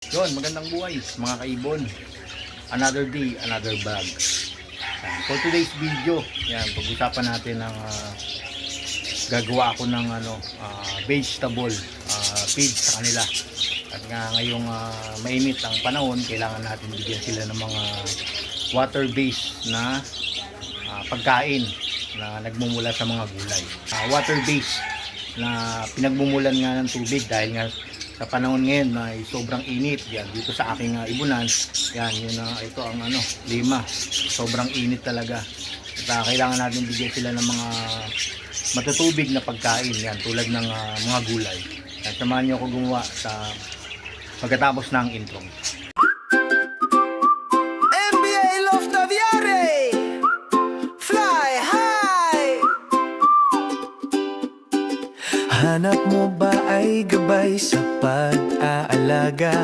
Yun, magandang buhay mga kaibon. Another day, another vlog. For today's video, yan, pag-usapan natin ng gagawa ako ng vegetable feed sa kanila. At nga ngayong mainit ang panahon, kailangan natin bigyan sila ng mga water-based na pagkain na nagmumula sa mga gulay. Water-based na pinagmumulan nga ng tubig dahil nga sa panahon ngayon na sobrang init yan dito sa aking ibunan. Yan, yun ito ang lima. Sobrang init talaga. At kailangan natin bigyan sila ng mga matutubig na pagkain yan tulad ng mga gulay. At samahan niyo ako gumawa sa pagkatapos ng intro. Hanap mo ba ay gabay sa pag-aalaga?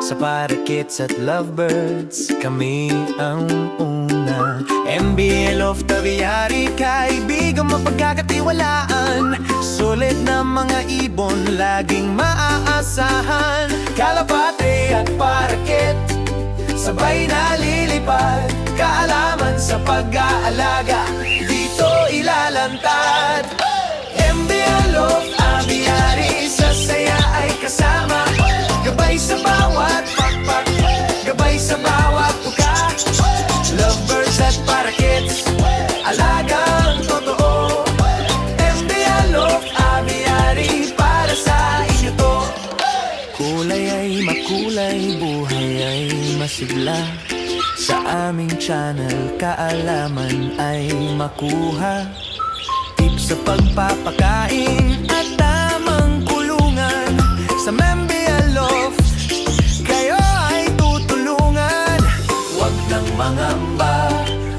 Sa parakeets at lovebirds, kami ang una. MBL of Taviari, kaibigang mapagkakatiwalaan. Sulit na mga ibon, laging maaasahan. Kalapate at paraket, sabay na lilipad. Kaalaman sa pag-aalaga, dito ilalantad. MBL of Aviary, sa saya ay kasama. Gabay sa bawat pakpak, gabay sa bawat tuka. Lovebirds at parakeets, alagang totoo. MBL of Aviary, para sa inyo to. Kulay ay makulay, buhay ay masigla. Sa aming channel, kaalaman ay makuha. Tips sa pagpapakain at tamang kulungan. Sa MBL of, kayo ay tutulungan. Huwag nang mangamba,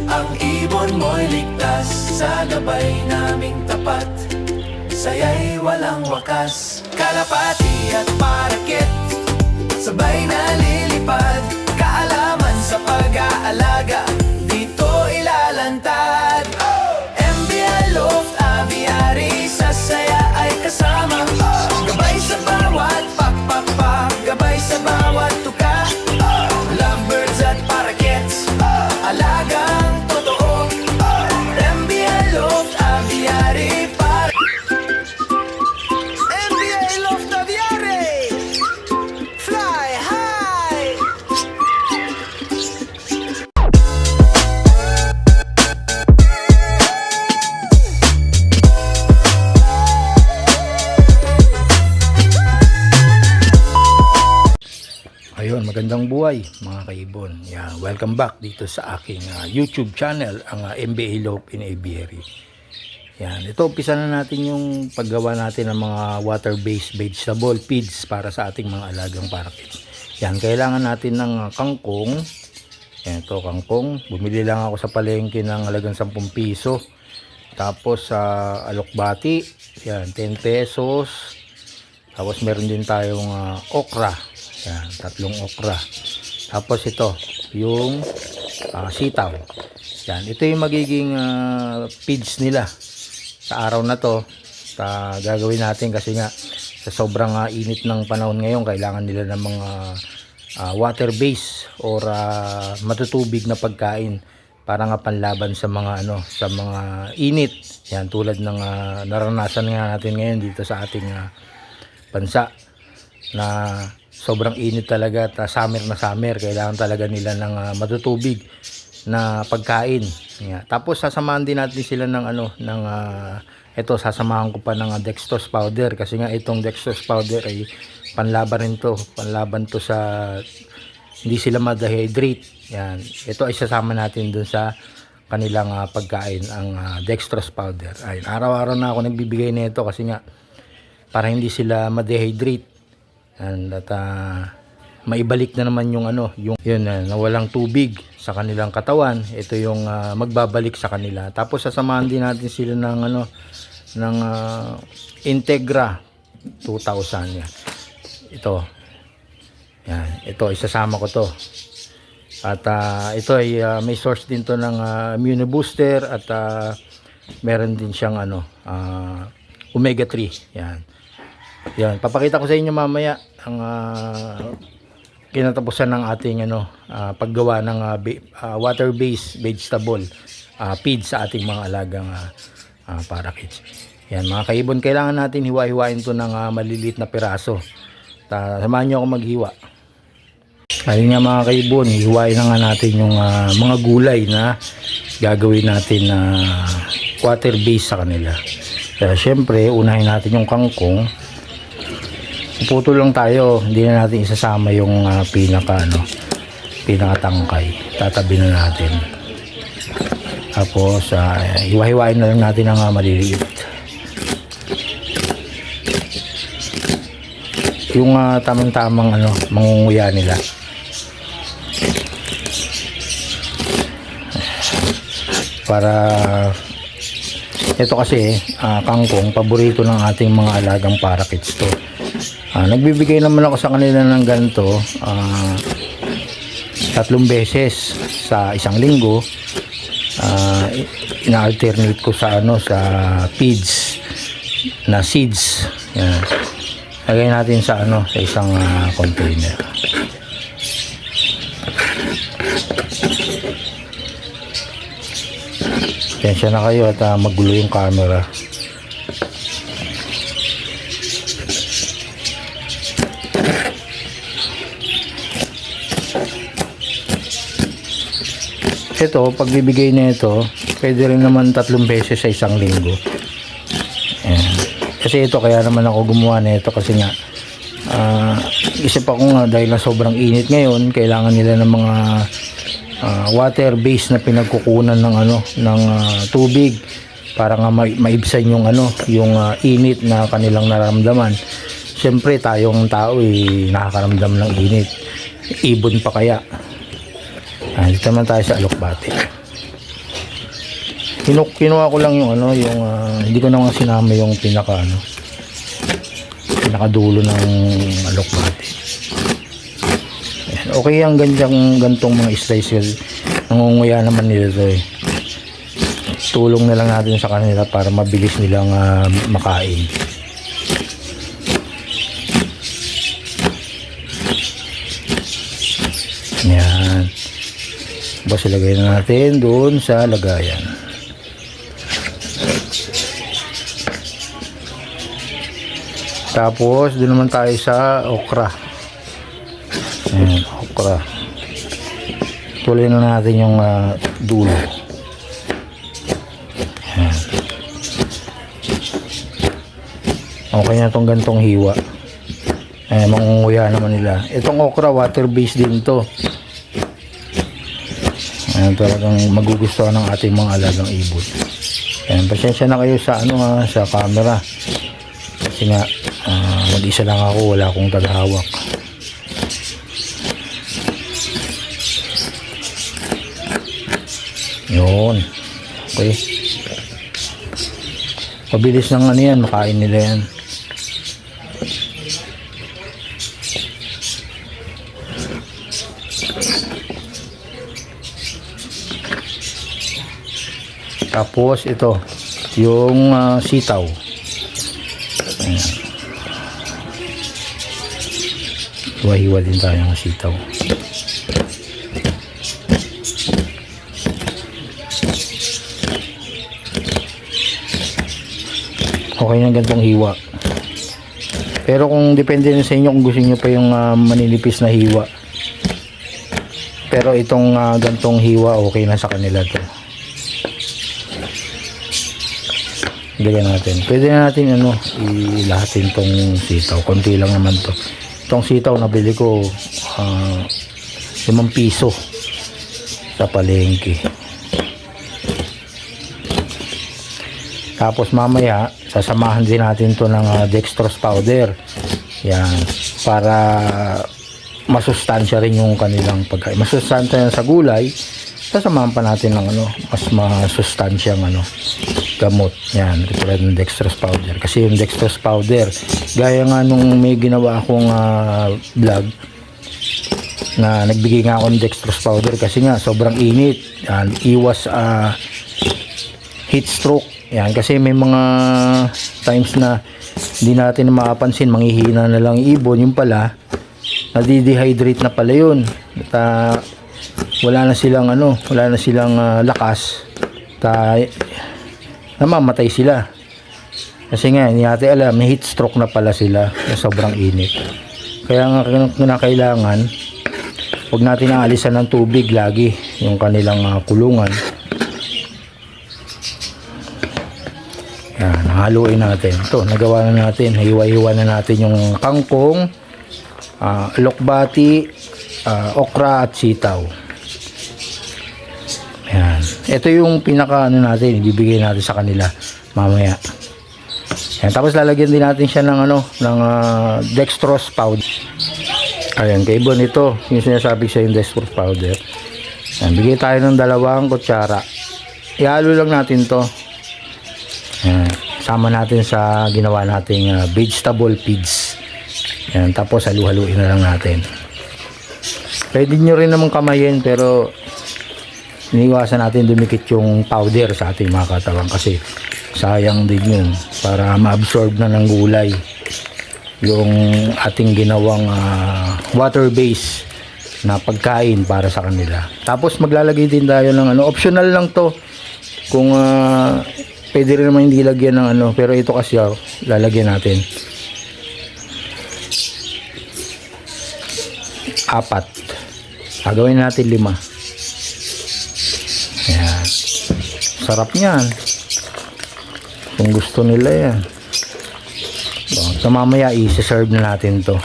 ang ibon mo'y ligtas. Sa gabay naming tapat, saya'y walang wakas. Kalapati at paraket, sabay na lilipad. Kaalaman sa pag-aalaga, dito ilalantad. MBL of Aviary, sa saya ay kasama. Gabay sa bawat pakpak, gabay sa bawat tuka. Lovebirds at parakeets, alagang totoo. MBL of Aviary, MBL of Aviary, fly high. Ayun, magandang buhay mga kaibon. Yeah, welcome back dito sa aking YouTube channel, ang MBA Lope in Aviary. Yan, ito umpisa na natin yung paggawa natin ng mga water-based vegetable feeds para sa ating mga alagang parakeets. Yan, kailangan natin ng kangkong. Yan, ito kangkong. Bumili lang ako sa palengke ng halagang 10 piso. Tapos sa alokbati, yan, 10 pesos. Tapos meron din tayong okra. Yan, 3 okra. Tapos ito, yung sitaw. Yan, ito yung magiging feeds nila sa araw na to. Gagawin natin kasi nga sa sobrang init ng panahon ngayon, kailangan nila ng mga water base or matutubig na pagkain para nga panlaban sa mga sa mga init. Yan, tulad ng naranasan nga natin ngayon dito sa ating bansa na sobrang init talaga at summer na summer, kailangan talaga nila ng matutubig na pagkain. Yeah. Tapos sasamahan din natin sila ng ito, sasamahan ko pa ng dextrose powder kasi nga itong dextrose powder ay panlaban to sa hindi sila ma-dehydrate. Yan. Ito ay sasama natin dun sa kanilang pagkain, ang dextrose powder. Ayun, araw-araw na ako nagbibigay nito kasi nga para hindi sila ma-dehydrate. And at maibalik na naman yung nawalang tubig sa kanilang katawan. Ito yung magbabalik sa kanila. Tapos sasamahan din natin sila ng Integra 2000 yan. Ito isasama ko to. At ito ay may source din to ng immune booster at meron din siyang omega 3. Yan. Yan, papakita ko sa inyo mamaya ang kinatapusan ng ating paggawa ng water-based vegetable feed sa ating mga alagang parakeets. Yan mga kaibon, kailangan natin hiwa-hiwain to ng maliliit na piraso. Samahan nyo ako maghiwa. Ayun nga mga kaibon, hiwain na nga natin yung mga gulay na gagawin natin na water-based sa kanila. Kaya syempre, unahin natin yung kangkong. Puto lang tayo, hindi na natin isasama yung pinakatangkay. Tatabi na natin. Tapos hiwa-hiwain na lang natin ang maliliit. Yung tamang-tamang mangunguya nila. Para ito kasi kangkong, paborito ng ating mga alagang parakeets to. Nagbibigay naman ako sa kanila ng ganito 3 beses sa isang linggo. Ina-alternate ko sa sa feeds na seeds. Yan. Lagay natin sa sa isang container. Pasensya na kayo at magulo yung camera. Ito, pagbibigay na ito, pwede rin naman 3 beses sa isang linggo. Ayan. Kasi ito, kaya naman ako gumawa na ito kasi nga isip ako nga dahil na sobrang init ngayon, kailangan nila ng mga water based na pinagkukunan ng ng tubig para nga maibsan yung yung init na kanilang nararamdaman. Siyempre tayong tao nakakaramdam ng init. Ibon pa kaya. Dito naman tayo sa alokbate. Kinuha ko lang yung yung hindi ko na nga sinama yung pinakadulo ng alokbate. Okay ang gantong mga slice, nangunguya naman nila ito tulong na lang natin sa kanila para mabilis nilang makain. Yan. Basta ilagay na natin doon sa lagayan. Tapos doon naman tayo sa okra. Ayan, okra. Tuloy na natin yung dulo. Ayan. Okay na itong gantong hiwa. Mangunguya naman nila. Itong okra, water-based din to. Ayan, talagang magugustuhan ng ating mga alagang ibon. Ayan, pasensya na kayo sa sa camera. Kasi nga, mag-isa lang ako, wala akong taghawak. Yun. Okay. Pabilis ng yan, makain nila yan. Tapos ito, yung sitaw. Ayan. Hiwa-hiwa din tayo ng sitaw. Okay na gantong hiwa. Pero kung depende na sa inyo kung gusto niyo pa yung maninipis na hiwa. Pero itong gantong hiwa okay na sa kanila to. Ilagay natin. Pwede na natin ilahatin tong sitaw. Konti lang naman to. Itong sitaw nabili ko 5 piso sa palengke. Tapos mamaya sasamahan din natin to ng dextrose powder. Yan, para masustansya rin yung kanilang pagkain. Masustansya sa gulay, sasamahan pa natin ng mas masustansyang gamot. Yan, tulad ng dextrose powder. Kasi yung dextrose powder, gaya nga nung may ginawa akong vlog na nagbigay nga ako ng dextrose powder kasi nga sobrang init. Yan, iwas heat stroke. Yan, kasi may mga times na hindi natin mapapansin, manghihina na lang ibon, yung pala nadidehydrate na pala yun. At wala na silang lakas. Namamatay sila. Kasi nga, hindi natin alam, may heat stroke na pala sila na sobrang init. Kaya nga kailangan, huwag natin aalisan ng tubig lagi yung kanilang kulungan. Yan, haluin natin. Ito, nagawa na natin. Hiwa-hiwa na natin yung kangkong, alokbati, okra at sitaw. Yan. Ito yung pinaka natin, ibibigay natin sa kanila mamaya. Yan. Tapos lalagyan din natin siya ng dextrose powder. Ayan, kay Ibon ito, yung sinasabi siya yung dextrose powder. Yan, bigay tayo ng 2 kutsara. Ihalo lang natin to. Yan, sama natin sa ginawa nating vegetable feeds. Yan, tapos halu-haluin na lang natin. Pwede nyo rin naman kamayin, pero iniwasan natin dumikit yung powder sa ating mga katawan kasi sayang din yun para ma-absorb na ng gulay yung ating ginawang water base na pagkain para sa kanila. Tapos maglalagay din tayo ng optional lang to kung pwede rin naman hindi lagyan ng pero ito kasi lalagyan natin 4. Gagawin natin 5. Ayan. Sarap niyan. Kung gusto nila yan. So mamaya i-serve na natin to.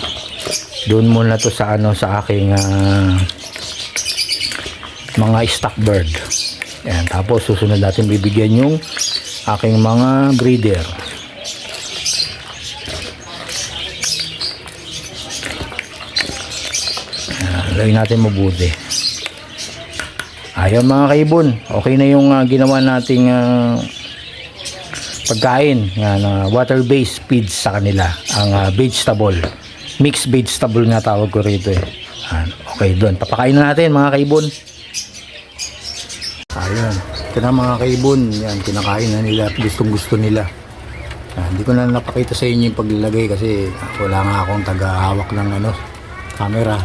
Doon muna to sa sa aking mga stock bird. Ayan. Tapos susunod natin bibigyan yung aking mga breeder. Lagyan natin mabuti. Ayun mga kaibon, okay na yung ginawa nating pagkain water based feeds sa kanila, ang vegetable, mixed vegetable nga tawag ko rito eh. Okay, doon papakain na natin mga kaibon. Ayun, ito na mga kaibon, yan, kinakain na nila at gustong gusto nila. Hindi ko na napakita sa inyo yung paglalagay kasi wala nga akong taga-hawak ng camera.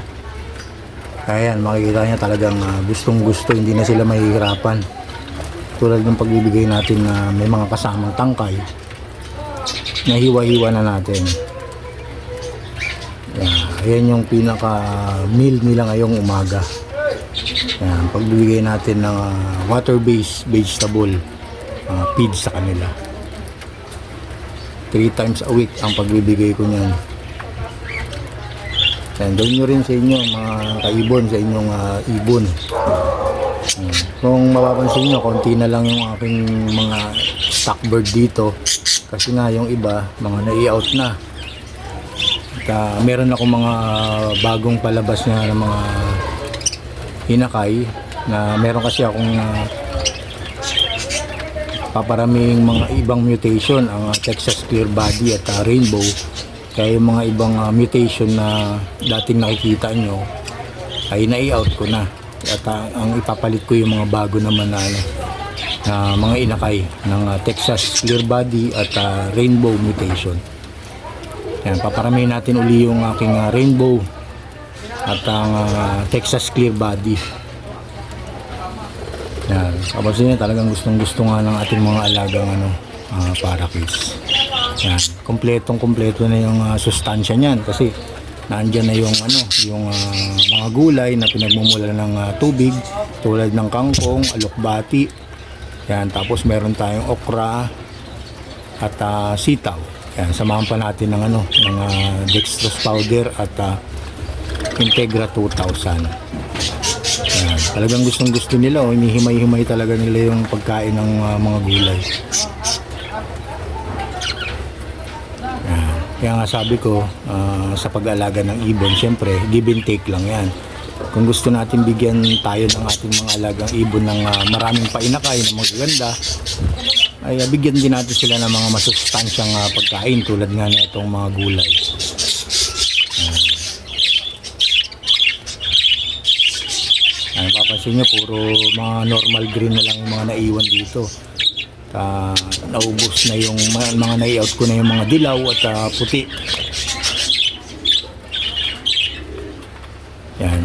Kaya yan, makikita niya talagang gustong gusto, hindi na sila mahihirapan. Tulad ng pagbibigay natin na may mga kasamang tangkay, nahiwa-hiwa na natin. Yan yung pinaka meal nila ngayong umaga. Yan, pagbibigay natin ng water-based vegetable feed sa kanila. 3 times a week ang pagbibigay ko niyan. Yan, gawin nyo rin sa inyo mga kaibon, sa inyong ibon. Kung mapapansin nyo, konti na lang yung aking mga stock bird dito kasi nga yung iba mga nai-out na. At meron ako mga bagong palabas na mga hinakay na meron kasi akong paparaming mga ibang mutation, ang Texas Clear Body at Rainbow. Kaya yung mga ibang mutation na dating nakikita nyo ay nai-out ko na. At ang ipapalit ko yung mga bago naman na mga inakay ng Texas Clear Body at Rainbow mutation. Yan, paparamihin natin uli yung aking Rainbow at ang Texas Clear Body. Yan, kapansin niya talagang gustong gusto nga ng ating mga alagang parakeets. Yan, kompleto na yung sustansya niyan kasi nandiyan na yung yung mga gulay na pinagmumula ng tubig tulad ng kangkong, alokbati. Yan, tapos meron tayong okra at sitaw. Yan, samahan pa natin ng ng dextrose powder at Integra 2000. Yan, talagang gustong-gusto nila, hinihimay-himay talaga nila yung pagkain ng mga gulay. Kaya nga sabi ko, sa pag-aalaga ng ibon, syempre, give and take lang yan. Kung gusto natin bigyan tayo ng ating mga alagang ibon ng maraming painakay na magaganda, ay bigyan din natin sila ng mga masustansyang pagkain tulad nga na itong mga gulay. Papansin nyo, puro mga normal green na lang yung mga naiwan dito. Naubos na yung mga nai-out ko na yung mga dilaw at puti.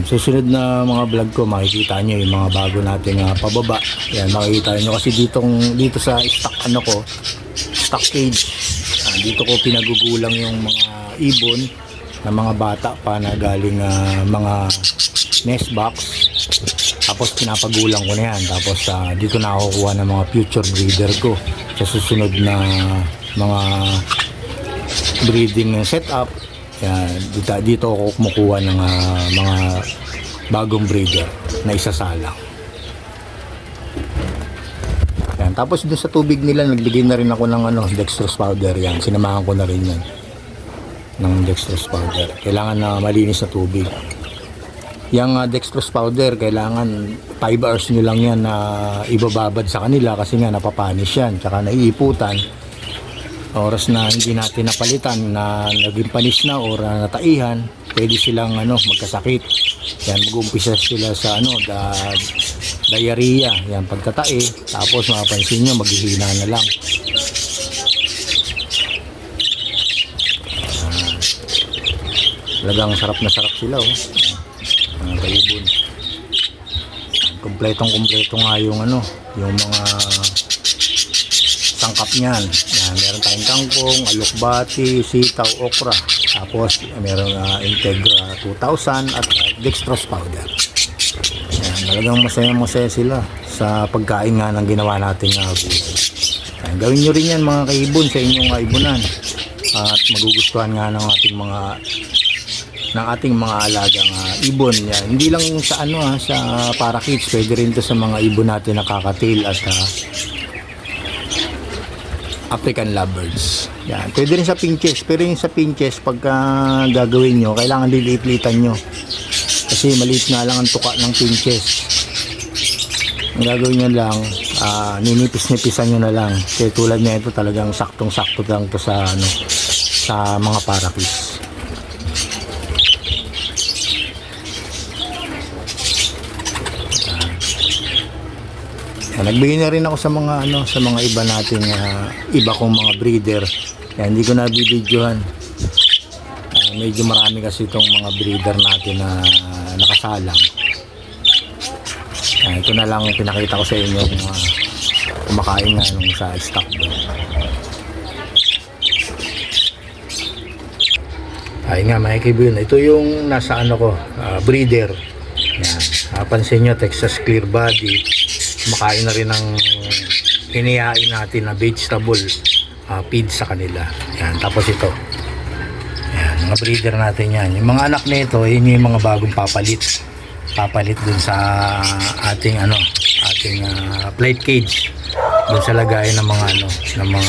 susunod na mga vlog ko makikita nyo yung mga bago nating pababa. Yan, makikita nyo kasi dito sa stock cage, dito ko pinagugulang yung mga ibon na mga bata pa na galing mga nest box. Tapos pinapagulang ko na yan. Tapos dito na ako kukuha ng mga future breeder ko sa susunod na mga breeding setup. Yan, dito ako kumukuha ng mga bagong breeder na isasalang. Yan, tapos dun sa tubig nila nagbigay na rin ako ng dextrose powder. Yan, sinamahan ko na rin yan ng dextrose powder. Kailangan na malinis na tubig. Yung dextrose powder, kailangan 5 hours nyo lang yan na ibababad sa kanila kasi nga napapanis yan, tsaka naiiputan. Oras na hindi natin napalitan na naging panis na o nataihan, pwede silang magkasakit. Yan, mag-uumpisa sila sa diarrhea. Yan, pagkatae, tapos mapapansin nyo, maghihina na lang. Talagang sarap na sarap sila, oh. Mga kaibon. Kompletong-kompleto nga yung mga sangkap niyan. Yan, meron tayong kangkong, alokbati, sitaw, okra. Tapos meron Integra 2000 at dextrose powder. Yan, talagang masaya sila sa pagkain nga ng ginawa nating gulay. Yan, gawin nyo rin yan mga kaibon sa inyong kaibunan. At magugustuhan nga ng ating mga alagang ibon. Yan. Hindi lang sa sa parakeets, pwede rin to sa mga ibon natin na kakatail at African lovebirds. Yan. Pwede rin sa pinches, pero yung sa pinches pagka gagawin nyo, kailangan liliit-litan nyo kasi maliit nga lang ang tuka ng pinches. Ang gagawin nyo lang, ninipis-nipisan nyo na lang kasi tulad na ito talagang saktong-sakto lang to sa sa mga parakeets. Nagbigay na rin ako sa mga iba nating iba kong mga breeder. Yan, hindi ko na bibidyohan. Medyo marami kasi itong mga breeder natin na nakasalang. Ito na lang pinakita ko sa inyo kumakain nga sa stock doon. Ayun nga mga kaibigan, ito yung nasa breeder. Yan, pansin nyo, Texas Clear Body. Kumakain na rin ng hinihain natin na vegetable feed sa kanila. Yan, tapos ito. Yan, mga breeder natin yan. Yung mga anak nito, yun yung mga bagong papalit. Papalit dun sa ating plate cage. Dun sa lagayan ng mga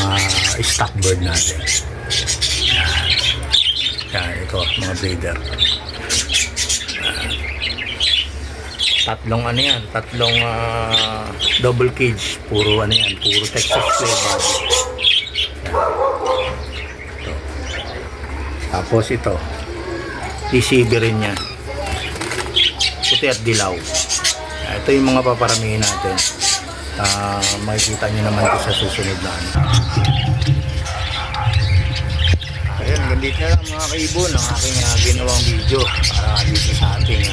stock bird natin. Yan. Yan, ito, mga breeder. Tatlong double cage, puro puro Texas Clear Body. Tapos ito, TCB rin niya, puti at dilaw. Ito yung mga paparamihin natin. Makikita nyo naman ito sa susunod na Ayun, ganito na lang mga kaibon ang aking ginawang video para dito sa ating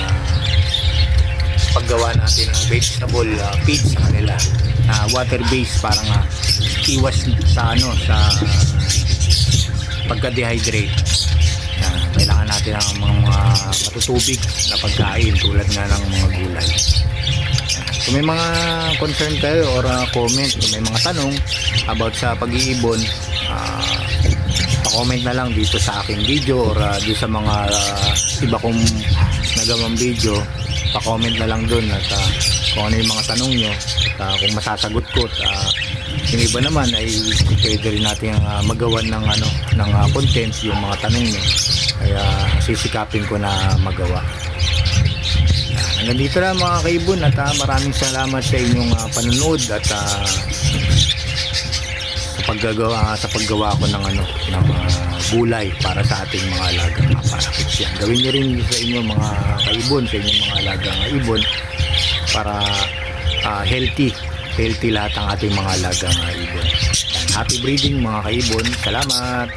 paggawa natin ng vegetable feed sa kanila na water based para nga iwas sa pagka-dehydrate. Kailangan natin ng mga matutubig na pagkain tulad nga ng mga gulay. Kung may mga concern kayo or comment, kung may mga tanong about sa pag-iibon, pa-comment na lang dito sa aking video or dito sa mga iba kong nagawang video. Pa-comment na lang doon at kung ano yung mga tanong nyo at kung masasagot ko at yung iba naman ay pwede rin natin magawan ng content yung mga tanong nyo, kaya sisikapin ko na magawa. Hanggang dito na mga kaibon at maraming salamat sa inyong panunood at sa paggawa ko ng gulay para sa ating mga alagang parakeets. Yan, gawin nyo rin sa inyong mga kaibon, sa inyong mga alagang ibon para healthy lahat ang ating mga alagang ibon. Happy breeding mga kaibon. Salamat.